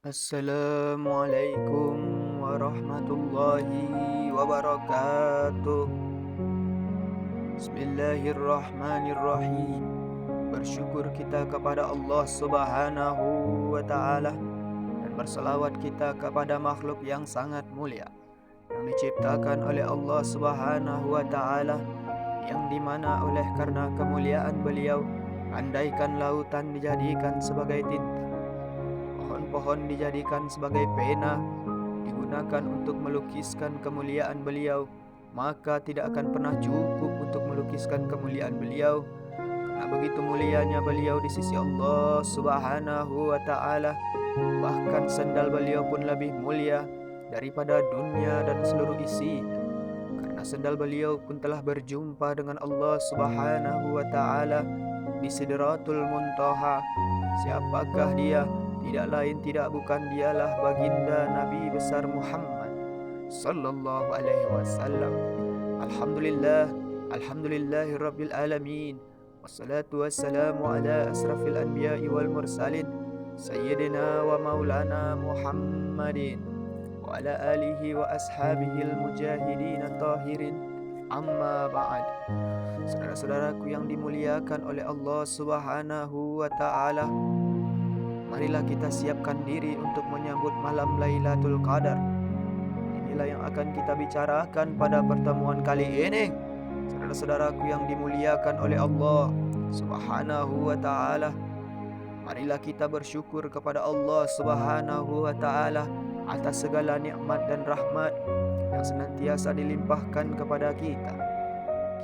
Assalamualaikum warahmatullahi wabarakatuh. Bismillahirrahmanirrahim. Bersyukur kita kepada Allah Subhanahu wa taala dan berselawat kita kepada makhluk yang sangat mulia yang diciptakan oleh Allah Subhanahu wa taala, yang dimana oleh karena kemuliaan beliau, andaikan lautan dijadikan sebagai tinta, pohon-pohon dijadikan sebagai pena, digunakan untuk melukiskan kemuliaan beliau, maka tidak akan pernah cukup untuk melukiskan kemuliaan beliau. Karena begitu mulianya beliau di sisi Allah Subhanahu wa taala, bahkan sandal beliau pun lebih mulia daripada dunia dan seluruh isinya. Karena sandal beliau pun telah berjumpa dengan Allah Subhanahu wa taala di Sidratul Muntaha. Siapakah dia? Tidak lain tidak bukan dialah baginda Nabi besar Muhammad sallallahu alaihi wasallam. Alhamdulillah, alhamdulillahirabbil alamin. Wassalatu wassalamu ala asrafil anbiya'i wal mursalin, sayyidina wa maulana Muhammadin wa ala alihi wa ashabihil mujahidin tahirin. Amma ba'd. Saudara-saudaraku yang dimuliakan oleh Allah Subhanahu wa taala, marilah kita siapkan diri untuk menyambut malam Lailatul Qadar. Inilah yang akan kita bicarakan pada pertemuan kali ini. Saudara-saudaraku yang dimuliakan oleh Allah Subhanahu wa taala, marilah kita bersyukur kepada Allah Subhanahu wa taala atas segala nikmat dan rahmat yang senantiasa dilimpahkan kepada kita.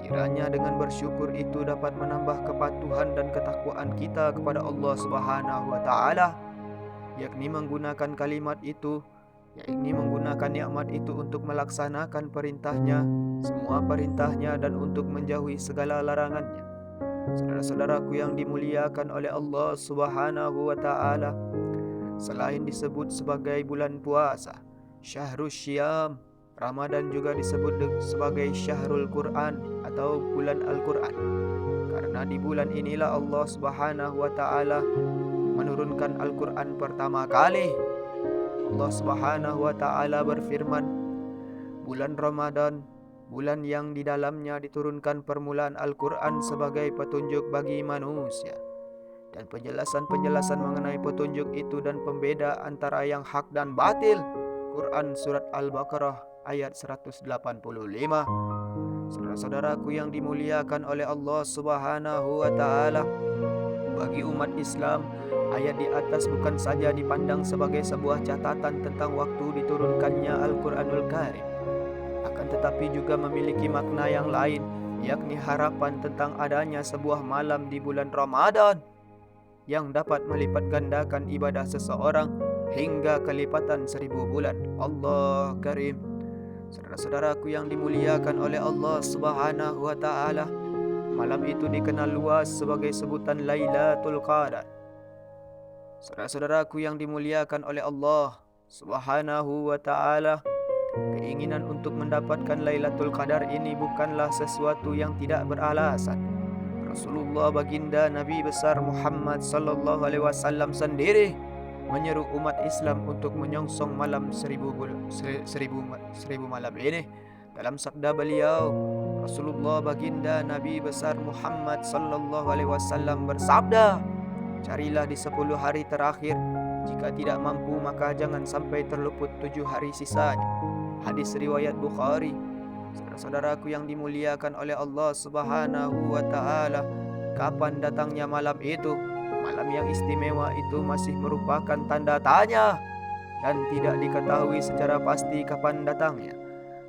Kiranya dengan bersyukur itu dapat menambah kepatuhan dan ketakwaan kita kepada Allah Subhanahu wa taala, yakni menggunakan kalimat itu, yakni menggunakan nikmat itu untuk melaksanakan perintahnya, semua perintahnya, dan untuk menjauhi segala larangannya. Saudara-saudaraku yang dimuliakan oleh Allah Subhanahu wa taala, selain disebut sebagai bulan puasa, Syahrul Syiyam, Ramadan juga disebut sebagai Syahrul Quran atau bulan Al-Quran. Karena di bulan inilah Allah Subhanahu wa taala menurunkan Al-Quran pertama kali. Allah Subhanahu wa taala berfirman, bulan Ramadan, bulan yang di dalamnya diturunkan permulaan Al-Quran sebagai petunjuk bagi manusia. Dan penjelasan-penjelasan mengenai petunjuk itu dan pembeda antara yang hak dan batil, Quran Surat Al-Baqarah ayat 185. Saudara-saudaraku yang dimuliakan oleh Allah Subhanahu wa taala, bagi umat Islam, ayat di atas bukan saja dipandang sebagai sebuah catatan tentang waktu diturunkannya Al-Quranul Karim, akan tetapi juga memiliki makna yang lain, yakni harapan tentang adanya sebuah malam di bulan Ramadan yang dapat melipat gandakan ibadah seseorang hingga kelipatan 1000 bulan. Allah Karim. Saudara-saudaraku yang dimuliakan oleh Allah Subhanahu wa taala, malam itu dikenal luas sebagai sebutan Lailatul Qadar. Saudara-saudaraku yang dimuliakan oleh Allah Subhanahu wa taala, keinginan untuk mendapatkan Lailatul Qadar ini bukanlah sesuatu yang tidak beralasan. Rasulullah baginda Nabi besar Muhammad sallallahu alaihi wasallam sendiri menyeru umat Islam untuk menyongsong malam 1000 malam ini. Dalam sabda beliau, Rasulullah baginda Nabi besar Muhammad sallallahu alaihi wasallam bersabda, carilah di 10 hari terakhir. Jika tidak mampu, maka jangan sampai terluput 7 hari sisanya. Hadis riwayat Bukhari. Saudara-saudaraku yang dimuliakan oleh Allah Subhanahu wa taala, kapan datangnya malam itu? Malam yang istimewa itu masih merupakan tanda tanya dan tidak diketahui secara pasti kapan datangnya.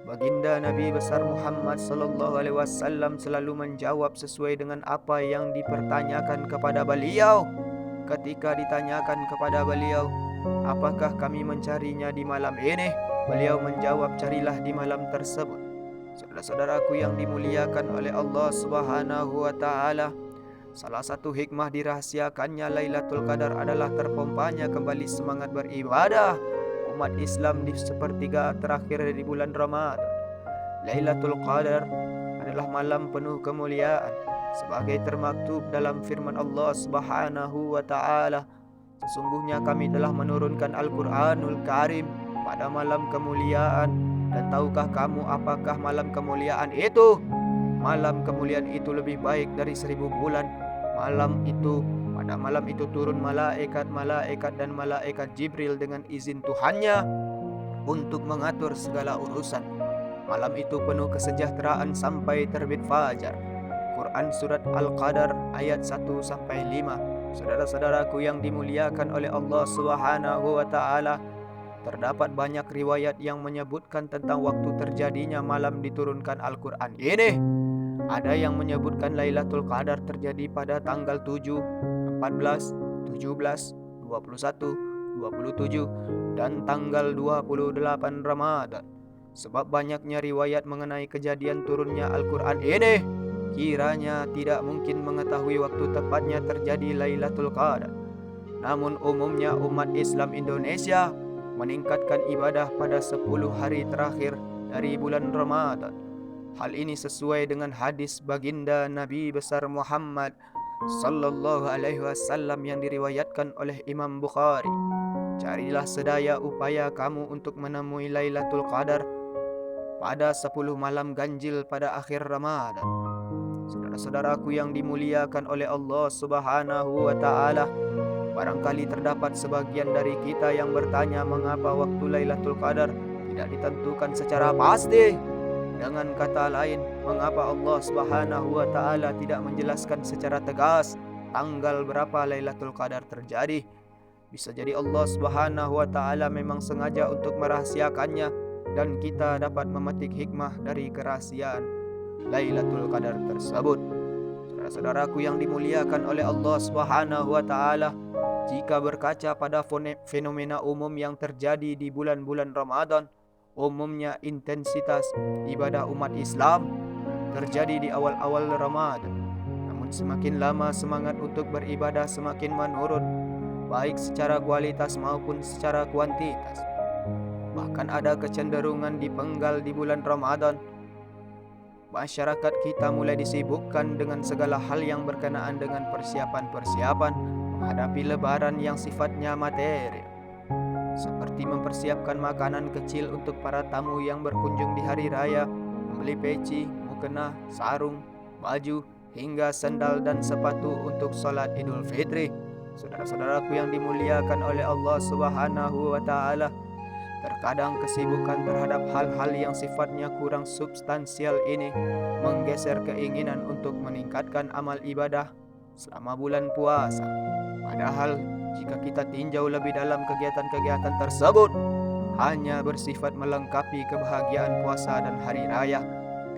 Baginda Nabi besar Muhammad sallallahu alaihi wasallam selalu menjawab sesuai dengan apa yang dipertanyakan kepada beliau. Ketika ditanyakan kepada beliau, apakah kami mencarinya di malam ini? Beliau menjawab, carilah di malam tersebut. Saudara-saudaraku yang dimuliakan oleh Allah Subhanahu wa taala, salah satu hikmah dirahasiakannya Lailatul Qadar adalah terpompanya kembali semangat beribadah umat Islam di sepertiga terakhir di bulan Ramadan. Lailatul Qadar adalah malam penuh kemuliaan sebagai termaktub dalam firman Allah Subhanahu wa taala, Sesungguhnya kami telah menurunkan Al-Quranul Karim pada malam kemuliaan. Dan tahukah kamu apakah malam kemuliaan itu? Malam kemuliaan itu lebih baik dari 1000 bulan. Pada malam itu turun malaikat dan malaikat Jibril dengan izin Tuhannya untuk mengatur segala urusan. Malam itu penuh kesejahteraan sampai terbit fajar. Quran Surat Al-Qadar ayat 1-5. Saudara-saudaraku yang dimuliakan oleh Allah Subhanahu wa Ta'ala, terdapat banyak riwayat yang menyebutkan tentang waktu terjadinya malam diturunkan Al-Quran ini. Ada yang menyebutkan Lailatul Qadar terjadi pada tanggal 7, 14, 17, 21, 27, dan tanggal 28 Ramadan. Sebab banyaknya riwayat mengenai kejadian turunnya Al-Quran ini, kiranya tidak mungkin mengetahui waktu tepatnya terjadi Lailatul Qadar. Namun umumnya umat Islam Indonesia meningkatkan ibadah pada 10 hari terakhir dari bulan Ramadan. Hal ini sesuai dengan hadis baginda Nabi besar Muhammad sallallahu alaihi wasallam yang diriwayatkan oleh Imam Bukhari. Carilah sedaya upaya kamu untuk menemui Lailatul Qadar pada 10 malam ganjil pada akhir Ramadan. Saudara-saudaraku yang dimuliakan oleh Allah Subhanahu wa Ta'ala, barangkali terdapat sebagian dari kita yang bertanya mengapa waktu Lailatul Qadar tidak ditentukan secara pasti. Dengan kata lain, mengapa Allah Subhanahu wa Ta'ala tidak menjelaskan secara tegas tanggal berapa Lailatul Qadar terjadi? Bisa jadi Allah Subhanahu wa Ta'ala memang sengaja untuk merahasiakannya, dan kita dapat memetik hikmah dari kerahasiaan Lailatul Qadar tersebut. Saudara-saudaraku yang dimuliakan oleh Allah Subhanahu wa Ta'ala, jika berkaca pada fenomena umum yang terjadi di bulan-bulan Ramadan, umumnya intensitas ibadah umat Islam terjadi di awal-awal Ramadan. Namun semakin lama semangat untuk beribadah semakin menurun, baik secara kualitas maupun secara kuantitas. Bahkan ada kecenderungan dipenggal di bulan Ramadan. Masyarakat kita mulai disibukkan dengan segala hal yang berkenaan dengan persiapan-persiapan menghadapi lebaran yang sifatnya materi, seperti mempersiapkan makanan kecil untuk para tamu yang berkunjung di hari raya, membeli peci, mukena, sarung, baju, hingga sandal dan sepatu untuk sholat Idul Fitri. Saudara-saudaraku yang dimuliakan oleh Allah Subhanahu wa Ta'ala, terkadang kesibukan terhadap hal-hal yang sifatnya kurang substansial ini menggeser keinginan untuk meningkatkan amal ibadah selama bulan puasa. Padahal jika kita tinjau lebih dalam, kegiatan-kegiatan tersebut hanya bersifat melengkapi kebahagiaan puasa dan hari raya.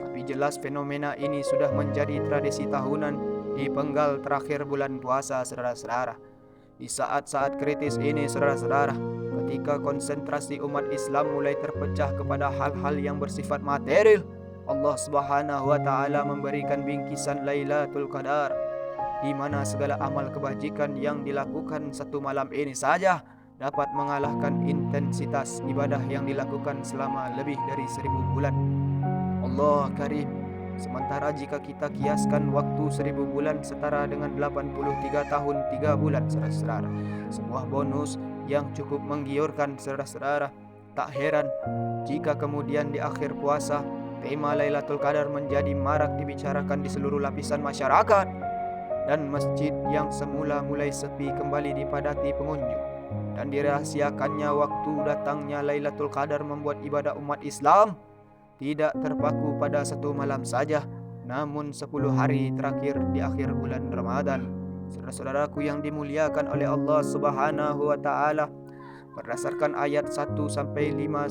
Tapi jelas fenomena ini sudah menjadi tradisi tahunan di penggal terakhir bulan puasa, saudara-saudara. Di saat-saat kritis ini, saudara-saudara, ketika konsentrasi umat Islam mulai terpecah kepada hal-hal yang bersifat material, Allah Subhanahu wa Ta'ala memberikan bingkisan Lailatul Qadar, di mana segala amal kebajikan yang dilakukan satu malam ini saja dapat mengalahkan intensitas ibadah yang dilakukan selama lebih dari 1000 bulan. Allah Karim. Sementara jika kita kiaskan waktu 1000 bulan setara dengan 83 tahun 3 bulan, saudara-saudara, sebuah bonus yang cukup menggiurkan, saudara-saudara. Tak heran jika kemudian di akhir puasa tema Lailatul Qadar menjadi marak dibicarakan di seluruh lapisan masyarakat, dan masjid yang semula mulai sepi kembali dipadati pengunjung. Dan dirahasiakannya waktu datangnya Lailatul Qadar membuat ibadah umat Islam tidak terpaku pada satu malam saja, namun 10 hari terakhir di akhir bulan Ramadan. Saudara-saudaraku yang dimuliakan oleh Allah Subhanahu wa Ta'ala, berdasarkan ayat 1-5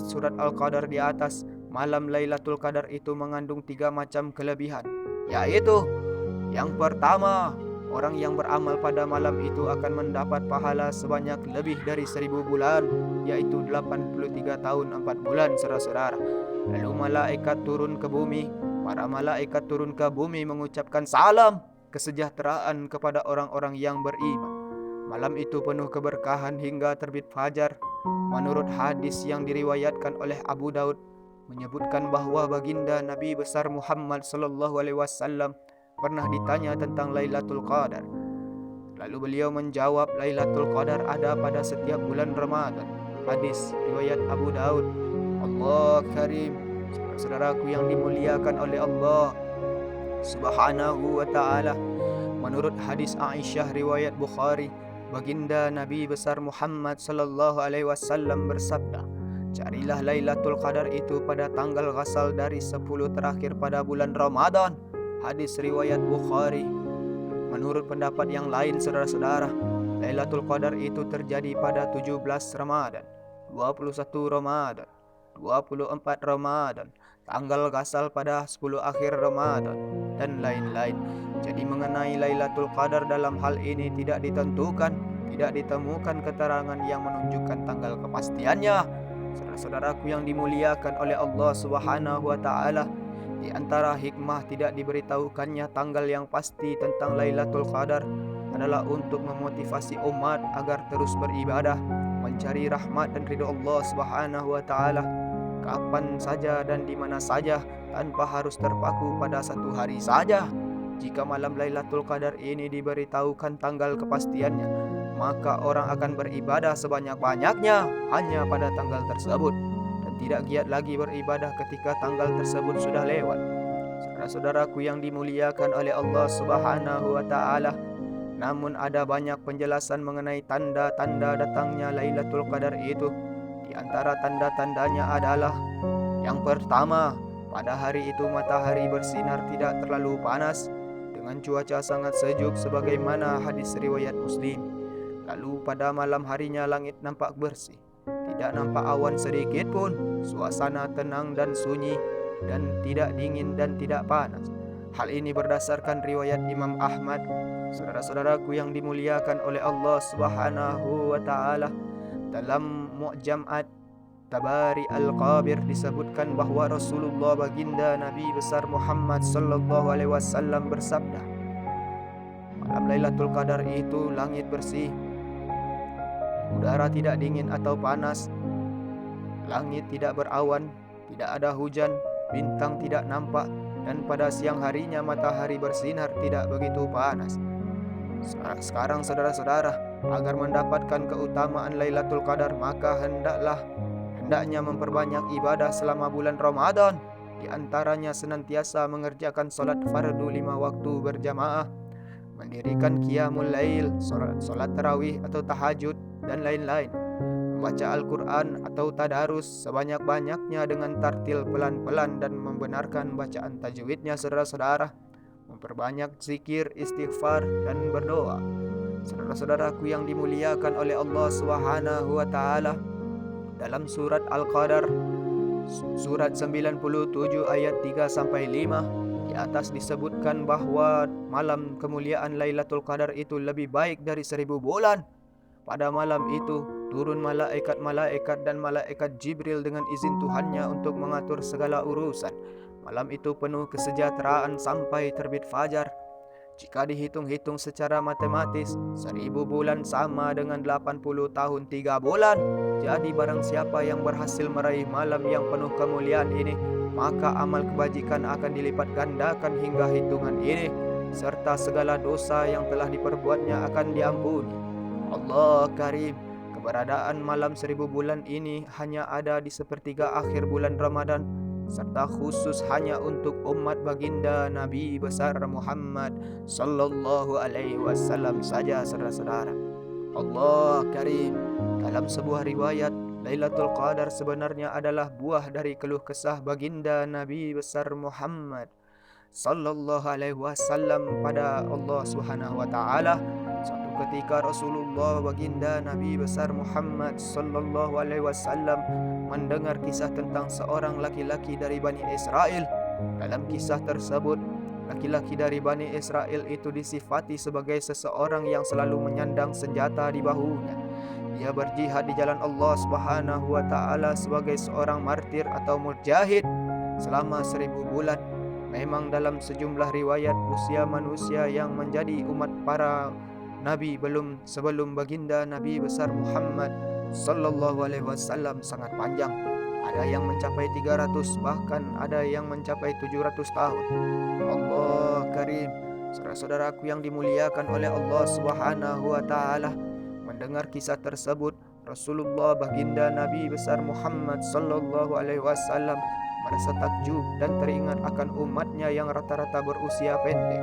surat Al-Qadar di atas, malam Lailatul Qadar itu mengandung 3 macam kelebihan, yaitu yang pertama, orang yang beramal pada malam itu akan mendapat pahala sebanyak lebih dari 1000 bulan, yaitu 83 tahun 4 bulan, saudara-saudara. Lalu malaikat turun ke bumi. Para malaikat turun ke bumi mengucapkan salam kesejahteraan kepada orang-orang yang beriman. Malam itu penuh keberkahan hingga terbit fajar. Menurut hadis yang diriwayatkan oleh Abu Daud, menyebutkan bahwa baginda Nabi besar Muhammad sallallahu alaihi wasallam pernah ditanya tentang Lailatul Qadar. Lalu beliau menjawab, Lailatul Qadar ada pada setiap bulan Ramadan. Hadis riwayat Abu Daud. Allah Karim, saudaraku yang dimuliakan oleh Allah Subhanahu wa ta'ala, menurut hadis Aisyah riwayat Bukhari, baginda Nabi besar Muhammad sallallahu alaihi wasallam bersabda, carilah Lailatul Qadar itu pada tanggal ghasal dari 10 terakhir pada bulan Ramadan. Hadis riwayat Bukhari. Menurut pendapat yang lain, saudara-saudara, Lailatul Qadar itu terjadi pada 17 Ramadan, 21 Ramadan, 24 Ramadan, tanggal ghasal pada 10 akhir Ramadan, dan lain-lain. Jadi mengenai Lailatul Qadar dalam hal ini tidak ditentukan, tidak ditemukan keterangan yang menunjukkan tanggal kepastiannya. Saudara-saudaraku yang dimuliakan oleh Allah Subhanahu wa ta'ala, di antara hikmah tidak diberitahukannya tanggal yang pasti tentang Lailatul Qadar adalah untuk memotivasi umat agar terus beribadah, mencari rahmat dan ridho Allah Subhanahu wa ta'ala kapan saja dan di mana saja, tanpa harus terpaku pada satu hari saja. Jika malam Lailatul Qadar ini diberitahukan tanggal kepastiannya, maka orang akan beribadah sebanyak-banyaknya hanya pada tanggal tersebut, dan tidak giat lagi beribadah ketika tanggal tersebut sudah lewat. Saudara-saudaraku yang dimuliakan oleh Allah Subhanahu wa ta'ala, namun ada banyak penjelasan mengenai tanda-tanda datangnya Lailatul Qadar itu. Di antara tanda-tandanya adalah, yang pertama, pada hari itu matahari bersinar tidak terlalu panas dengan cuaca sangat sejuk sebagaimana hadis riwayat Muslim. Lalu pada malam harinya langit nampak bersih, tidak nampak awan sedikit pun, suasana tenang dan sunyi, dan tidak dingin dan tidak panas. Hal ini berdasarkan riwayat Imam Ahmad. Saudara-saudaraku yang dimuliakan oleh Allah Subhanahu wa ta'ala, dalam Mu'jam Tabari Al-Qabir disebutkan bahwa Rasulullah baginda Nabi besar Muhammad sallallahu alaihi wasallam bersabda, malam Lailatul Qadar itu langit bersih, udara tidak dingin atau panas, langit tidak berawan, tidak ada hujan, bintang tidak nampak, dan pada siang harinya matahari bersinar tidak begitu panas. Sekarang saudara-saudara, agar mendapatkan keutamaan Lailatul Qadar, maka hendaknya memperbanyak ibadah selama bulan Ramadan. Di antaranya senantiasa mengerjakan solat fardu 5 waktu berjamaah, mendirikan qiyamul lail, solat tarawih atau tahajud, dan lain-lain, membaca Al-Quran atau tadarus sebanyak-banyaknya dengan tartil pelan-pelan dan membenarkan bacaan tajwidnya, saudara-saudara, memperbanyak zikir, istighfar, dan berdoa. Saudara-saudaraku yang dimuliakan oleh Allah Subhanahu wa ta'ala, dalam surat Al-Qadar, surat 97 ayat 3-5, di atas disebutkan bahwa malam kemuliaan Lailatul Qadar itu lebih baik dari 1000 bulan. Pada malam itu turun malaikat-malaikat dan malaikat Jibril dengan izin Tuhannya untuk mengatur segala urusan. Malam itu penuh kesejahteraan sampai terbit fajar. Jika dihitung-hitung secara matematis, 1000 bulan sama dengan 80 tahun 3 bulan. Jadi barang siapa yang berhasil meraih malam yang penuh kemuliaan ini, maka amal kebajikan akan dilipat gandakan hingga hitungan ini, serta segala dosa yang telah diperbuatnya akan diampuni. Allah Karim, keberadaan malam 1000 bulan ini hanya ada di sepertiga akhir bulan Ramadan, serta khusus hanya untuk umat baginda Nabi besar Muhammad sallallahu alaihi wasallam saja, saudara-saudara. Allah Karim, dalam sebuah riwayat, Lailatul Qadar sebenarnya adalah buah dari keluh kesah baginda Nabi besar Muhammad sallallahu alaihi wasallam pada Allah Subhanahu wa ta'ala. Suatu ketika Rasulullah baginda Nabi besar Muhammad sallallahu alaihi wasallam mendengar kisah tentang seorang laki-laki dari Bani Israel. Dalam kisah tersebut, laki-laki dari Bani Israel itu disifati sebagai seseorang yang selalu menyandang senjata di bahunya. Dia berjihad di jalan Allah Subhanahu wa ta'ala sebagai seorang martir atau mujahid selama 1000 bulan. Memang dalam sejumlah riwayat, usia manusia yang menjadi umat para Nabi sebelum baginda Nabi besar Muhammad sallallahu alaihi wasallam sangat panjang. Ada yang mencapai 300, bahkan ada yang mencapai 700 tahun. Allah Karim, Saudara-saudaraku yang dimuliakan oleh Allah Subhanahu wa taala, mendengar kisah tersebut, Rasulullah baginda Nabi besar Muhammad sallallahu alaihi wasallam merasa takjub dan teringat akan umatnya yang rata-rata berusia pendek.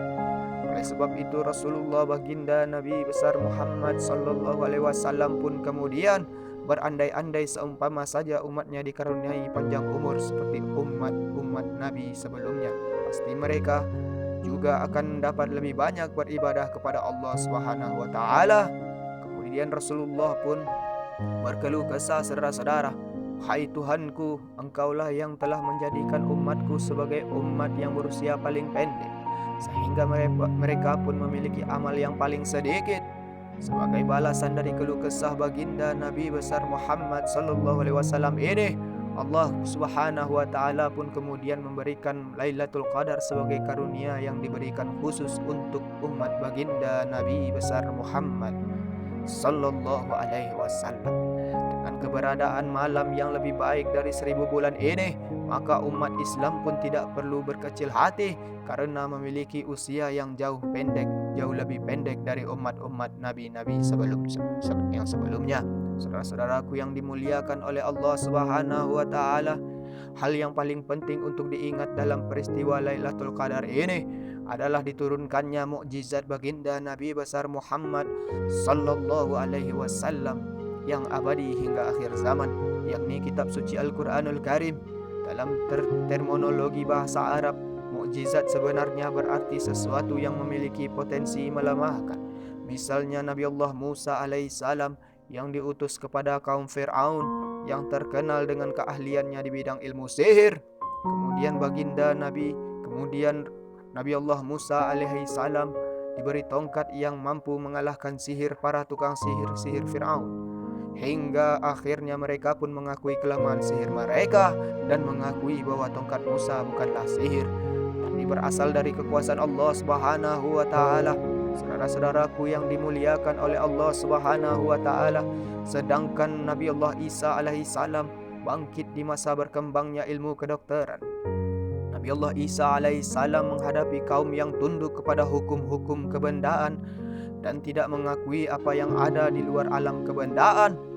Oleh sebab itu Rasulullah baginda Nabi besar Muhammad sallallahu alaihi wasallam pun kemudian berandai-andai seumpama saja umatnya dikaruniai panjang umur seperti umat-umat Nabi sebelumnya, pasti mereka juga akan dapat lebih banyak beribadah kepada Allah Subhanahu wa taala. Kemudian Rasulullah pun berkeluh kesah, saudara-saudara, "Hai Tuhanku, Engkaulah yang telah menjadikan umatku sebagai umat yang berusia paling pendek, sehingga mereka pun memiliki amal yang paling sedikit." Sebagai balasan dari keluh kesah baginda Nabi besar Muhammad sallallahu alaihi wasallam ini, Allah Subhanahu wa taala pun kemudian memberikan Lailatul Qadar sebagai karunia yang diberikan khusus untuk umat baginda Nabi besar Muhammad sallallahu alaihi wasallam. Dengan keberadaan malam yang lebih baik dari 1000 bulan ini, maka umat Islam pun tidak perlu berkecil hati karena memiliki usia yang jauh lebih pendek dari umat-umat nabi-nabi yang sebelumnya. Saudara-saudaraku yang dimuliakan oleh Allah Subhanahu wa taala, hal yang paling penting untuk diingat dalam peristiwa Lailatul Qadar ini adalah diturunkannya mukjizat baginda Nabi besar Muhammad sallallahu alaihi wasallam yang abadi hingga akhir zaman, yakni kitab suci Al-Qur'anul Karim. Dalam terminologi bahasa Arab, mukjizat sebenarnya berarti sesuatu yang memiliki potensi melemahkan. Misalnya Nabi Allah Musa alaihissalam yang diutus kepada kaum Fir'aun yang terkenal dengan keahliannya di bidang ilmu sihir. Kemudian Nabi Allah Musa alaihissalam diberi tongkat yang mampu mengalahkan sihir para tukang sihir Fir'aun. Hingga akhirnya mereka pun mengakui kelemahan sihir mereka dan mengakui bahwa tongkat Musa bukanlah sihir, tapi berasal dari kekuasaan Allah Subhanahu wa taala. Saudara-saudaraku yang dimuliakan oleh Allah Subhanahu wa taala, sedangkan Nabi Allah Isa alaihi salam bangkit di masa berkembangnya ilmu kedokteran. Nabi Allah Isa alaihi salam menghadapi kaum yang tunduk kepada hukum-hukum kebendaan dan tidak mengakui apa yang ada di luar alam kebendaan.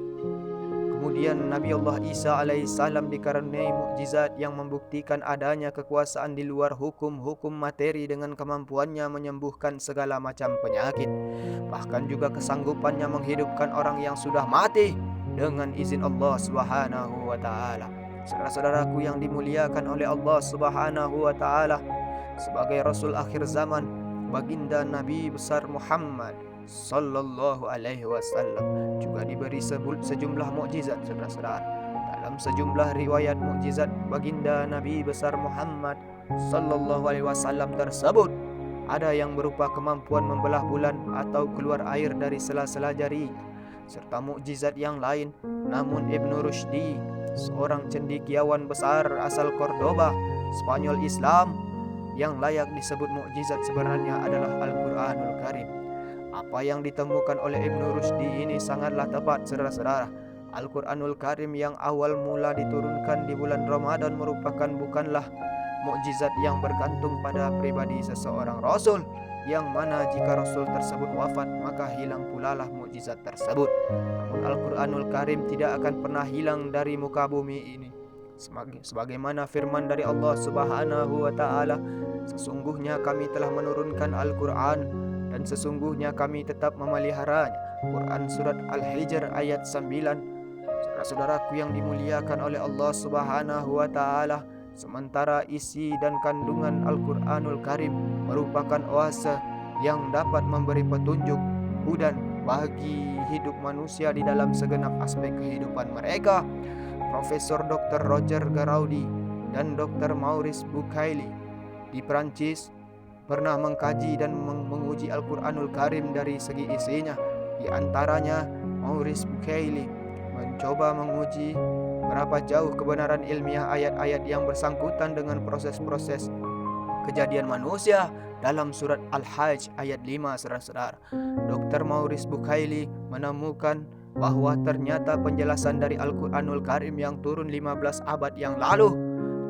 Kemudian Nabi Allah Isa alaihissalam dikaruniai mukjizat yang membuktikan adanya kekuasaan di luar hukum-hukum materi dengan kemampuannya menyembuhkan segala macam penyakit, bahkan juga kesanggupannya menghidupkan orang yang sudah mati dengan izin Allah Subhanahu wa taala. Saudara-saudaraku yang dimuliakan oleh Allah Subhanahu wa taala, sebagai Rasul akhir zaman, baginda Nabi besar Muhammad sallallahu alaihi wasallam juga diberi sejumlah mukjizat, saudara-saudara. Dalam sejumlah riwayat mukjizat baginda Nabi besar Muhammad sallallahu alaihi wasallam tersebut, ada yang berupa kemampuan membelah bulan atau keluar air dari sela-sela jari, serta mukjizat yang lain. Namun Ibnu Rushdi, seorang cendekiawan besar asal Cordoba, Spanyol Islam, yang layak disebut mukjizat sebenarnya adalah Al-Qur'anul Karim. Apa yang ditemukan oleh Ibnu Rushdi ini sangatlah tepat, saudara-saudara. Al-Qur'anul Karim yang awal mula diturunkan di bulan Ramadan bukanlah mukjizat yang bergantung pada pribadi seseorang Rasul, yang mana jika Rasul tersebut wafat maka hilang pula lah mukjizat tersebut. Namun Al-Qur'anul Karim tidak akan pernah hilang dari muka bumi ini. Sebagaimana firman dari Allah Subhanahu wa taala, "Sesungguhnya kami telah menurunkan Al-Qur'an dan sesungguhnya kami tetap memeliharanya." Quran surat Al-Hijr ayat 9. Saudara-saudaraku yang dimuliakan oleh Allah Subhanahu wa taala, sementara isi dan kandungan Al-Qur'anul Karim merupakan oase yang dapat memberi petunjuk hudan bagi hidup manusia di dalam segenap aspek kehidupan mereka. Profesor Dr. Roger Garaudi dan Dr. Maurice Bucaille di Prancis pernah mengkaji dan menguji Al-Qur'anul Karim dari segi isinya. Di antaranya, Maurice Bucaille mencoba menguji berapa jauh kebenaran ilmiah ayat-ayat yang bersangkutan dengan proses-proses kejadian manusia dalam surat Al-Hajj ayat 5, saudara-saudara. Dr. Maurice Bucaille menemukan bahwa ternyata penjelasan dari Al-Qur'anul Karim yang turun 15 abad yang lalu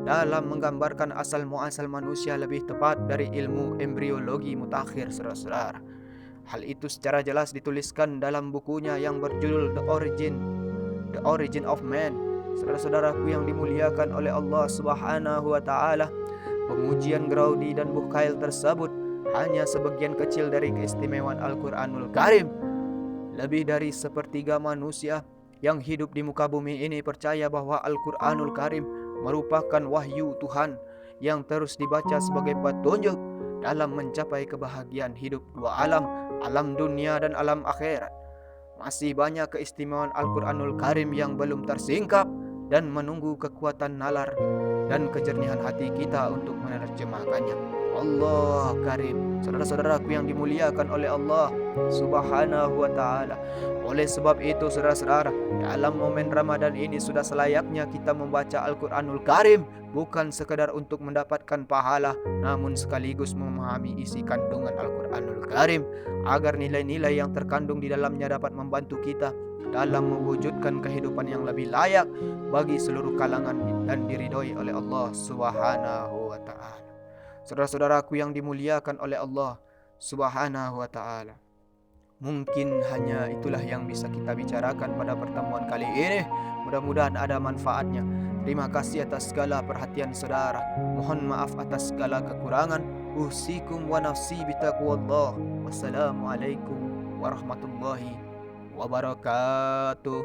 dalam menggambarkan asal muasal manusia, lebih tepat dari ilmu embriologi mutakhir, saudara-saudara. Hal itu secara jelas dituliskan dalam bukunya yang berjudul The Origin of Man. Saudara-saudaraku yang dimuliakan oleh Allah Subhanahu wa taala, pengujian Graudi dan Bukhail tersebut hanya sebagian kecil dari keistimewaan Al-Qur'anul Karim. Lebih dari sepertiga manusia yang hidup di muka bumi ini percaya bahwa Al-Qur'anul Karim merupakan wahyu Tuhan yang terus dibaca sebagai petunjuk dalam mencapai kebahagiaan hidup dua alam, alam dunia dan alam akhirat. Masih banyak keistimewaan Al-Qur'anul Karim yang belum tersingkap dan menunggu kekuatan nalar dan kejernihan hati kita untuk menerjemahkannya. Allah Karim, saudara-saudaraku yang dimuliakan oleh Allah Subhanahu wa taala. Oleh sebab itu, saudara-saudara, dalam momen Ramadan ini sudah selayaknya kita membaca Al-Qur'anul Karim, bukan sekedar untuk mendapatkan pahala, namun sekaligus memahami isi kandungan Al-Qur'anul Karim, agar nilai-nilai yang terkandung di dalamnya dapat membantu kita dalam mewujudkan kehidupan yang lebih layak bagi seluruh kalangan dan diridhoi oleh Allah Subhanahu wa taala. Saudara-saudaraku yang dimuliakan oleh Allah Subhanahu wa taala, mungkin hanya itulah yang bisa kita bicarakan pada pertemuan kali ini. Mudah-mudahan ada manfaatnya. Terima kasih atas segala perhatian saudara. Mohon maaf atas segala kekurangan. Usikum wa nafsi bitaqwallah. Wassalamualaikum warahmatullahi wabarakatuh.